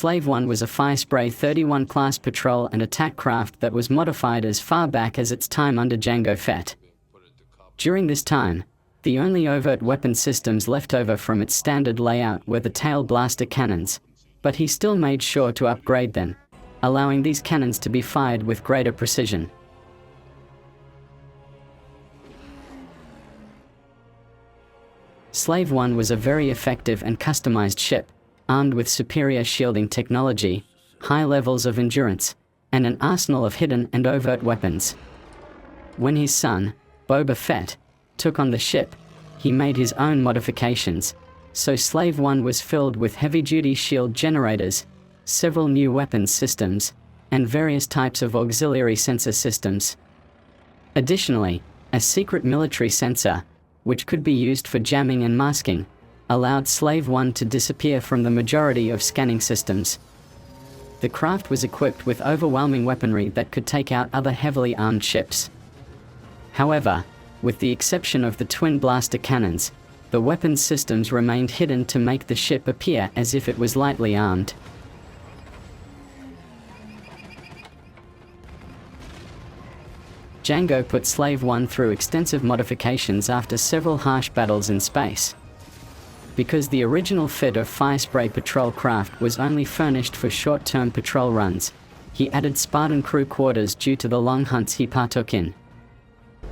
Slave One was a Firespray 31 class patrol and attack craft that was modified as far back as its time under Jango Fett. During this time, the only overt weapon systems left over from its standard layout were the tail blaster cannons, but he still made sure to upgrade them, allowing these cannons to be fired with greater precision. Slave One was a very effective and customized ship, armed with superior shielding technology, high levels of endurance, and an arsenal of hidden and overt weapons. When his son, Boba Fett, took on the ship, he made his own modifications, so Slave One was filled with heavy-duty shield generators, several new weapons systems, and various types of auxiliary sensor systems. Additionally, a secret military sensor, which could be used for jamming and masking, allowed Slave One to disappear from the majority of scanning systems. The craft was equipped with overwhelming weaponry that could take out other heavily armed ships. However, with the exception of the twin blaster cannons, the weapons systems remained hidden to make the ship appear as if it was lightly armed. Jango put Slave One through extensive modifications after several harsh battles in space. Because the original fit of Firespray patrol craft was only furnished for short-term patrol runs, he added Spartan crew quarters due to the long hunts he partook in.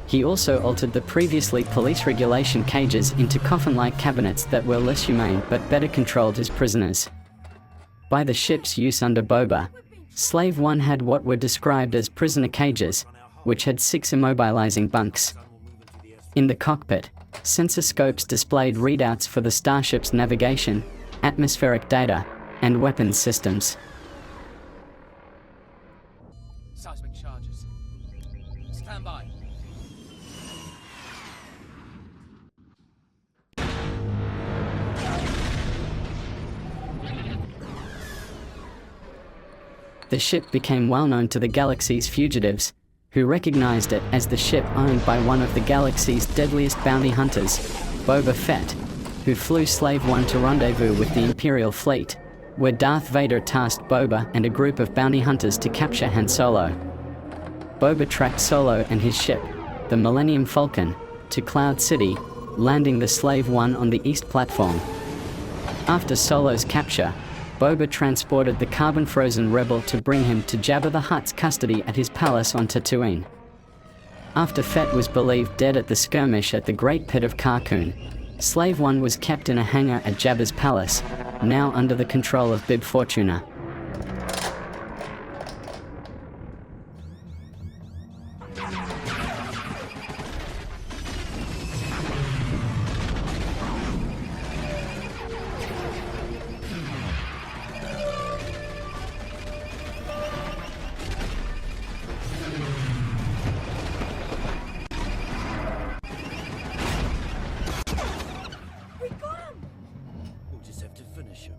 He also altered the previously police regulation cages into coffin-like cabinets that were less humane but better controlled his prisoners. By the ship's use under Boba, Slave One had what were described as prisoner cages, which had 6 immobilizing bunks. In the cockpit, sensor scopes displayed readouts for the Starship's navigation, atmospheric data, and weapons systems. Seismic charges. Stand by. The ship became well known to the galaxy's fugitives, who recognized it as the ship owned by one of the galaxy's deadliest bounty hunters, Boba Fett, who flew Slave One to rendezvous with the Imperial fleet, where Darth Vader tasked Boba and a group of bounty hunters to capture Han Solo. Boba tracked Solo and his ship, the Millennium Falcon, to Cloud City, landing the Slave One on the east platform. After Solo's capture, Boba transported the carbon-frozen rebel to bring him to Jabba the Hutt's custody at his palace on Tatooine. After Fett was believed dead at the skirmish at the Great Pit of Carkoon, Slave One was kept in a hangar at Jabba's palace, now under the control of Bib Fortuna. We'll just have to finish him.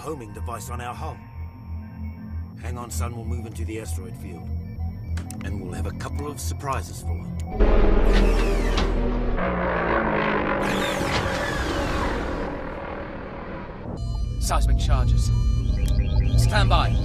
homing device on our hull. Hang on, son, we'll move into the asteroid field. And we'll have a couple of surprises for him. Seismic charges. Stand by.